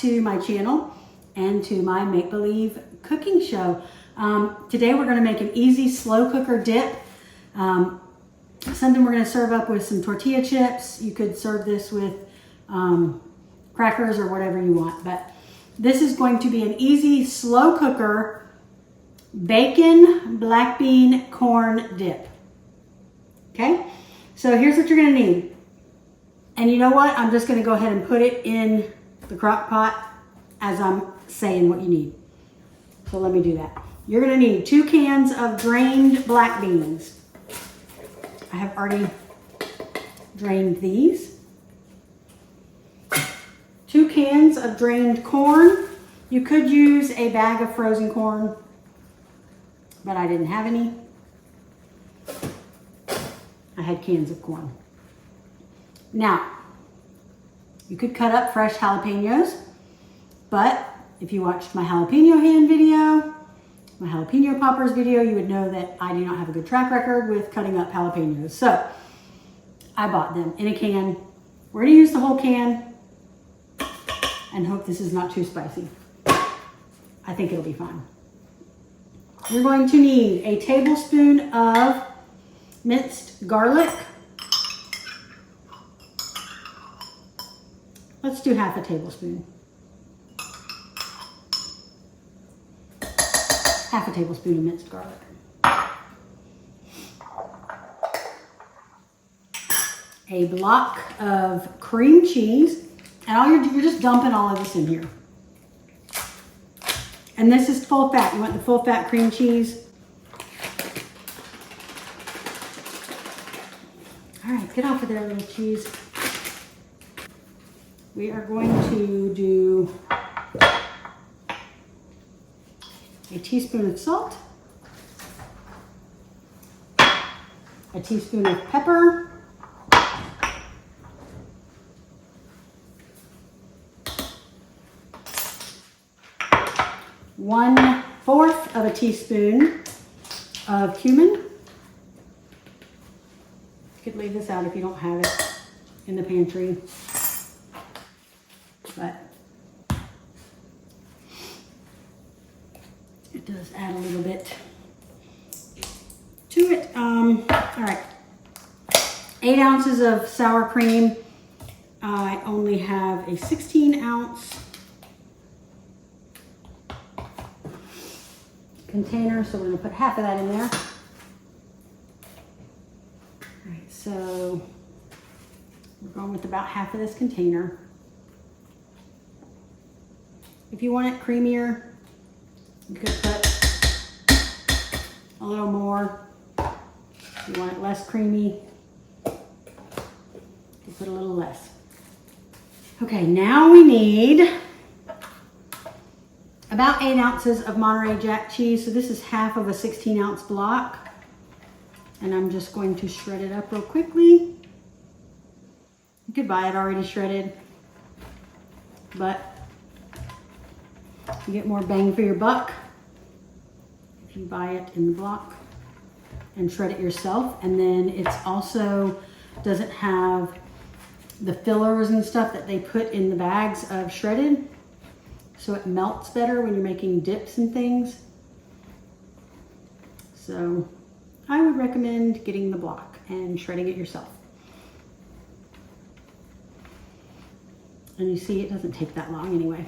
to my channel and to my make-believe cooking show. Today we're gonna make an easy slow cooker dip. Something we're gonna serve up with some tortilla chips. You could serve this with crackers or whatever you want, but this is going to be an easy slow cooker bacon, black bean, corn dip. Okay, so here's what you're gonna need. And you know what? I'm just gonna go ahead and put it in the crock pot as I'm saying what you need. So let me do that. You're gonna need 2 cans of drained black beans. I have already drained these. 2 cans of drained corn. You could use a bag of frozen corn, but I didn't have any. I had cans of corn. Now, you could cut up fresh jalapenos, but if you watched my jalapeno hand video, my jalapeno poppers video, you would know that I do not have a good track record with cutting up jalapenos. So I bought them in a can. We're gonna use the whole can and hope this is not too spicy. I think it'll be fine. You're going to need a tablespoon of minced garlic. Let's do half a tablespoon. Half a tablespoon of minced garlic. A block of cream cheese. And you're just dumping all of this in here. And this is full fat. You want the full fat cream cheese. All right, get off of there, little cheese. We are going to do a teaspoon of salt, a teaspoon of pepper, one-fourth of a teaspoon of cumin. You could leave this out if you don't have it in the pantry, but it does add a little bit to it. All right, 8 ounces of sour cream. I only have a 16-ounce container, so we're gonna put half of that in there. All right, so we're going with about half of this container. If you want it creamier, you could put a little more. If you want it less creamy, you put a little less. Okay, now we need about 8 ounces of Monterey Jack cheese. So this is half of a 16-ounce block. And I'm just going to shred it up real quickly. You could buy it already shredded, but you get more bang for your buck if you buy it in the block and shred it yourself. And then it's also doesn't have the fillers and stuff that they put in the bags of shredded. So it melts better when you're making dips and things. So I would recommend getting the block and shredding it yourself. And you see, it doesn't take that long anyway.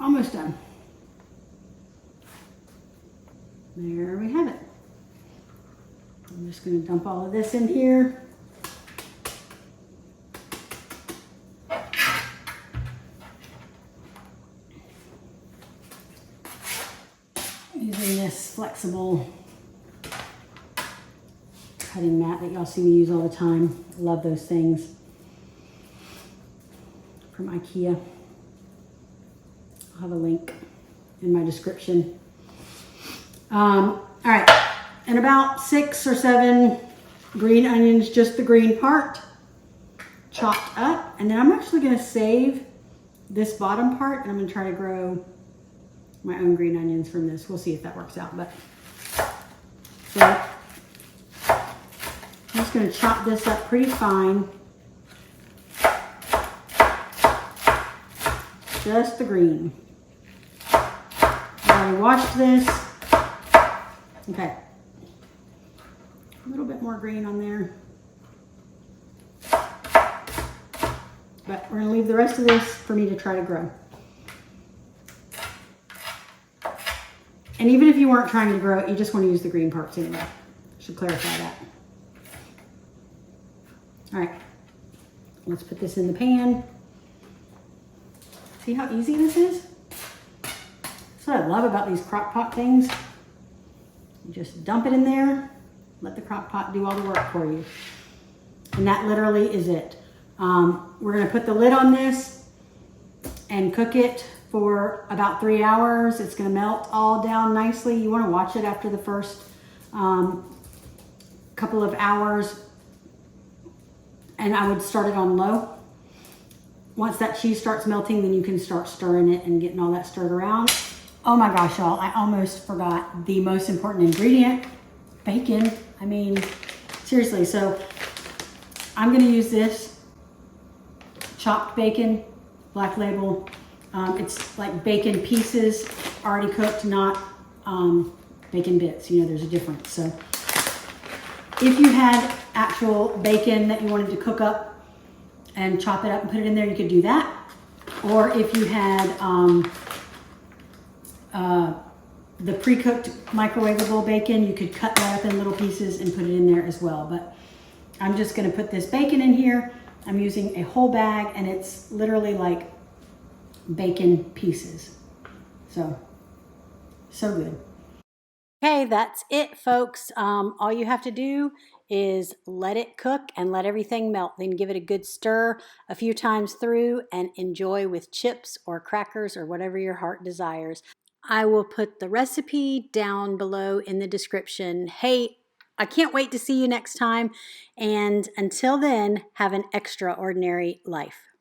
Almost done. There we have it. I'm just going to dump all of this in here. Using this flexible cutting mat that y'all see me use all the time. I love those things from IKEA. I'll have a link in my description. All right, and about 6 or 7 green onions, just the green part, chopped up. And then I'm actually gonna save this bottom part and I'm gonna try to grow my own green onions from this. We'll see if that works out. But so I'm just going to chop this up pretty fine. just the green. I washed this. Okay. A little bit more green on there. But we're gonna leave the rest of this for me to try to grow. And even if you weren't trying to grow it, you just want to use the green parts anyway. Should clarify that. All right, let's put this in the pan. See how easy this is? That's what I love about these crock pot things. You just dump it in there, let the crock pot do all the work for you. And that literally is it. We're gonna put the lid on this and cook it for about 3 hours. It's gonna melt all down nicely. You wanna watch it after the first couple of hours. And I would start it on low. Once that cheese starts melting, then you can start stirring it and getting all that stirred around. Oh my gosh, y'all, I almost forgot the most important ingredient, bacon. I mean, seriously, so I'm gonna use this chopped bacon, Black Label. It's like bacon pieces, already cooked, not bacon bits. You know, there's a difference. So if you had actual bacon that you wanted to cook up and chop it up and put it in there, you could do that. Or if you had the pre-cooked microwavable bacon, you could cut that up in little pieces and put it in there as well. But I'm just gonna put this bacon in here. I'm using a whole bag and it's literally like bacon pieces. So good. Okay, that's it, folks. All you have to do is let it cook and let everything melt. Then give it a good stir a few times through and enjoy with chips or crackers or whatever your heart desires. I will put the recipe down below in the description. Hey, I can't wait to see you next time. And until then, have an extraordinary life.